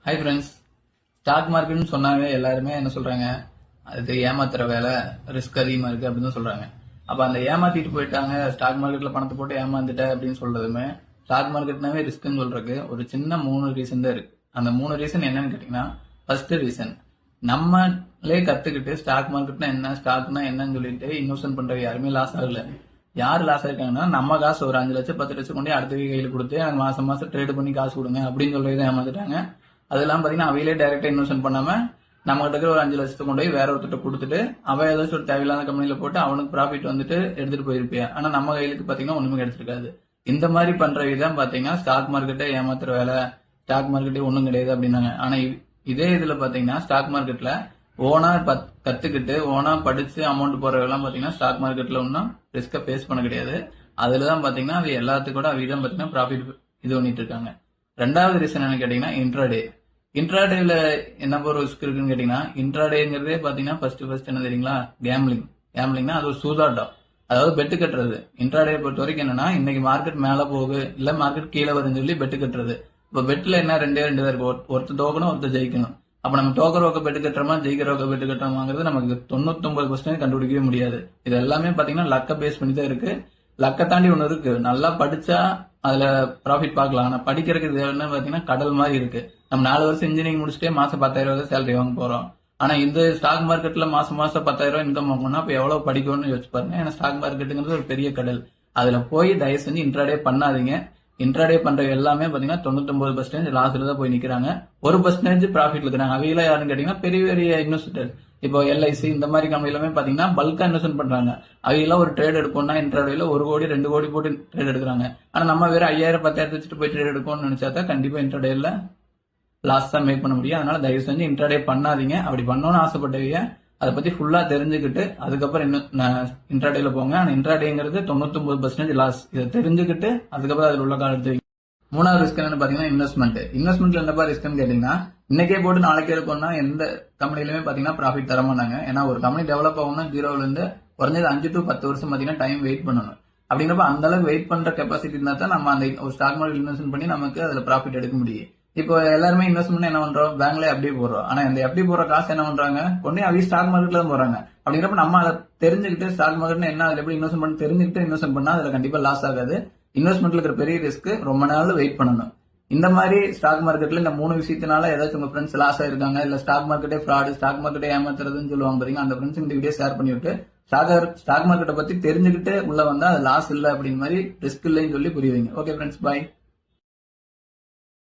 Hi friends. Stock மார்க்கெட்னு சொன்னாவே எல்லாருமே என்ன சொல்றாங்க, அது ஏமாத்துற வேலை, ரிஸ்க் அதிகமா இருக்கு அப்படின்னு தான் சொல்றாங்க. அப்ப அந்த ஏமாத்திட்டு போயிட்டாங்க, ஸ்டாக் மார்க்கெட்ல பணத்தை போட்டு ஏமாந்துட்ட அப்படின்னு சொல்றதுமே, ஸ்டாக் மார்க்கெட்னாவே ரிஸ்க்னு சொல்றதுக்கு ஒரு சின்ன 3 ரீசன் தான் இருக்கு. அந்த 3 ரீசன் என்னன்னு கேட்டீங்கன்னா, ஃபர்ஸ்ட் ரீசன், நம்மளே கத்துக்கிட்டு ஸ்டாக் மார்க்கெட்னா என்ன, ஸ்டாக்னா என்னன்னு சொல்லிட்டு இன்வெஸ்ட்மெண்ட் பண்ற யாருமே லாஸ் ஆகல. யாரு லாஸ் ஆயிருக்காங்கன்னா, நம்ம காசு ஒரு 5 லட்சம் 10 லட்சம் கொண்டு அடுத்த கையில கொடுத்து எனக்கு மாசம் மாசம் ட்ரேட் பண்ணி காசு கொடுங்க அப்படின்னு சொல்லி ஏமாந்துட்டாங்க. அதெல்லாம் பாத்தீங்கன்னா அவையிலே டைரக்டா இன்வெஸ்ட் பண்ணாம நம்ம கிட்ட இருக்கிற ஒரு 5 லட்சத்தை கொண்டு போய் வேற ஒருத்தர் கொடுத்துட்டு அவன் ஏதாச்சும் ஒரு தேவையில்லாத கம்பெனில போட்டு அவனுக்கு ப்ராஃபிட் வந்துட்டு எடுத்துட்டு போயிருப்பியா. ஆனா நம்ம கையிலுக்கு பாத்தீங்கன்னா ஒண்ணுமே கிடைச்சிருக்காது. இந்த மாதிரி பண்ற விதம் பாத்தீங்கன்னா ஸ்டாக் மார்க்கெட்டை ஏமாத்துற வேலை, ஸ்டாக் மார்க்கெட்டே ஒண்ணும் கிடையாது அப்படின்னாங்க. ஆனா இதே இதுல பாத்தீங்கன்னா ஸ்டாக் மார்க்கெட்ல ஓனா கத்துக்கிட்டு ஓனா படிச்சு அமௌண்ட் போறவெல்லாம் பாத்தீங்கன்னா ஸ்டாக் மார்க்கெட்ல ஒன்னும் ரிஸ்க பேஸ் பண்ண கிடையாது. அதுலதான் பாத்தீங்கன்னா அது எல்லாத்துக்கூட அவிதான் பாத்தீங்கன்னா ப்ராஃபிட் இது பண்ணிட்டு இருக்காங்க. ரெண்டாவது ரீசன் என்ன கேட்டீங்கன்னா இன்ட்ராடே. இன்ட்ராடேல என்ன ஒரு ரிஸ்க் இருக்குன்னு கேட்டீங்கன்னா, இன்ட்ராடேங்கிறதே பாத்தீங்கன்னா ஃபர்ஸ்ட் என்ன தெரியுங்களா, கேம்லிங்னா அது ஒரு சூதாட்டம், அதாவது பெட்டு கட்டுறது. இன்ட்ராடே பொறுத்த வரைக்கும் என்னன்னா, இன்னைக்கு மார்க்கெட் மேல போகுது இல்ல மார்க்கெட் கீழே வருதுன்னு சொல்லி பெட்டு கட்டுறது. இப்ப பெட்ல என்ன ரெண்டு தான் இருக்கு, ஒருத்தர் தோக்கணும் ஒருத்தர் ஜெயிக்கணும். அப்ப நம்ம டோக்கரோக்க பெட்டு கட்டுறோமா ஜெயிக்கிறோக்க பெட்டு கட்டுறோமாங்கிறது நமக்கு 99% கண்டுபிடிக்கவே முடியாது. இது எல்லாமே பாத்தீங்கன்னா லக்க பேஸ் பண்ணி தான் இருக்கு. லக்க தாண்டி ஒண்ணு இருக்கு, நல்லா படிச்சா அதுல ப்ராஃபிட் பார்க்கலாம். ஆனா படிக்கிறதுக்கு தேவைன்னு பாத்தீங்கன்னா கடல் மாதிரி இருக்கு. நம்ம 4 வருஷம் இன்ஜினியரிங் முடிச்சுட்டே மாசம் 10,000 ரூபாய் சேலரி வாங்க போறோம். ஆனா இந்த ஸ்டாக் மார்க்கெட்ல மாசம் 10,000 ரூபாய் இன்கம் வாங்கணும்னா அப்ப எவ்வளவு படிக்கணும்னு யோசிச்சு பாருங்க. ஏன்னா ஸ்டாக் மார்க்கெட்டுங்கிறது ஒரு பெரிய கடல். அதுல போய் தயவு செஞ்சு இன்ட்ராடே பண்ணாதீங்க. இன்ட்ராடே பண்ற எல்லாமே பாத்தீங்கன்னா 99% லாஸ்ல தான் போய் நிக்கிறாங்க. 1% ப்ராஃபிட்ல இருக்கிறாங்க. அவையில யாருன்னு கேட்டீங்கன்னா பெரிய பெரிய இன்வெஸ்டர், இப்போ எல்ஐசி இந்த மாதிரி கம்பெனி எல்லாமே பாத்தீங்கன்னா பல்கா இன்வெஸ்ட் பண்றாங்க. அவையெல்லாம் ஒரு ட்ரேட் எடுக்கணும்னா இன்ட்ராடேல 1 கோடி 2 கோடி போட்டு ட்ரேட் எடுக்கிறாங்க. ஆனா நம்ம வேற 5,000 10,000 வச்சுட்டு போய் ட்ரேட் எடுக்கணும்னு நினைச்சா தான் கண்டிப்பா இன்ட்ராடேல லாஸ் தான் மேக் பண்ண முடியும். அதனால தயவு செஞ்சு இன்ட்ராடே பண்ணாதீங்க. அப்படி பண்ணணும்னு ஆசைப்பட்டவங்க அதை பத்தி ஃபுல்லா தெரிஞ்சுக்கிட்டு அதுக்கப்புறம் இன்ட்ராடேல போங்க. ஆனா இன்ட்ராடேங்கிறது 99% லாஸ். இதை தெரிஞ்சுக்கிட்டு அதுக்கப்புறம் அதுல உள்ள காலத்து. மூணாவது ரிஸ்க் என்னன்னு பாத்தீங்கன்னா இன்வெஸ்ட்மெண்ட்ல என்னப்பா ரிஸ்க்னு கேட்டீங்கன்னா, இன்னைக்கே போட்டு நாளைக்கே இருக்கணும்னா எந்த கம்பெனிலுமே பாத்தீங்கன்னா ப்ராஃபிட் தர மாட்டாங்க. ஏன்னா ஒரு கம்பெனி டெவலப் ஆகணும்னா 0ல இருந்து குறைஞ்சது 5 to 10 வருஷம் பாத்தீங்கன்னா டைம் வெயிட் பண்ணணும். அப்படிங்கிறப்ப அந்த அளவுக்கு வெயிட் பண்ற கெப்பாசிட்டி இருந்தா தான் நம்ம அந்த ஒரு ஸ்டாக் மார்க்கெட் இன்வெஸ்ட் பண்ணி நமக்கு அதுல ப்ராஃபிட் எடுக்க முடியும். இப்போ எல்லாருமே இன்வெஸ்ட்மெண்ட் என்ன பண்றோம், பேங்க்ல அப்படியே போடுறோம். ஆனா இந்த எப்படி போற காசு என்ன பண்றாங்க, கொண்டே அவங்க ஸ்டாக் மார்க்கெட்ல தான் போறாங்க. அப்படிங்கிறப்ப நம்ம அதை தெரிஞ்சுக்கிட்டு ஸ்டாக் மார்க்கெட் என்ன அதுல எப்படி இன்வெஸ்ட் பண்ணி தெரிஞ்சுக்கிட்டு இன்வெஸ்ட் பண்ணா அதுல கண்டிப்பா லாஸ் ஆகாது. இன்வெஸ்ட்மெண்ட்ல இருக்கிற பெரிய ரிஸ்க் ரொம்ப நாள் வெயிட் பண்ணணும். இந்த மாதிரி ஸ்டாக் மார்க்கெட்ல இந்த 3 விஷயத்தினால ஏதாச்சும் உங்க ஃப்ரெண்ட்ஸ் லாஸ் ஆயிருக்காங்க, இல்ல ஸ்டாக் மார்க்கெட்டே ஃப்ராடு, ஸ்டாக் மார்க்கெட்டே ஏமாத்துறதுன்னு சொல்லுவாங்க பாத்தீங்கன்னா, அந்த ஃப்ரெண்ட்ஸ் இந்த வீடியோ ஷேர் பண்ணிவிட்டு ஸ்டாக் மார்க்கெட்டை பத்தி தெரிஞ்சுக்கிட்டு உள்ள வந்தா அது லாஸ் இல்ல அப்படின்னு மாதிரி ரிஸ்க் இல்லைன்னு சொல்லி புரியுவீங்க. Okay friends, by.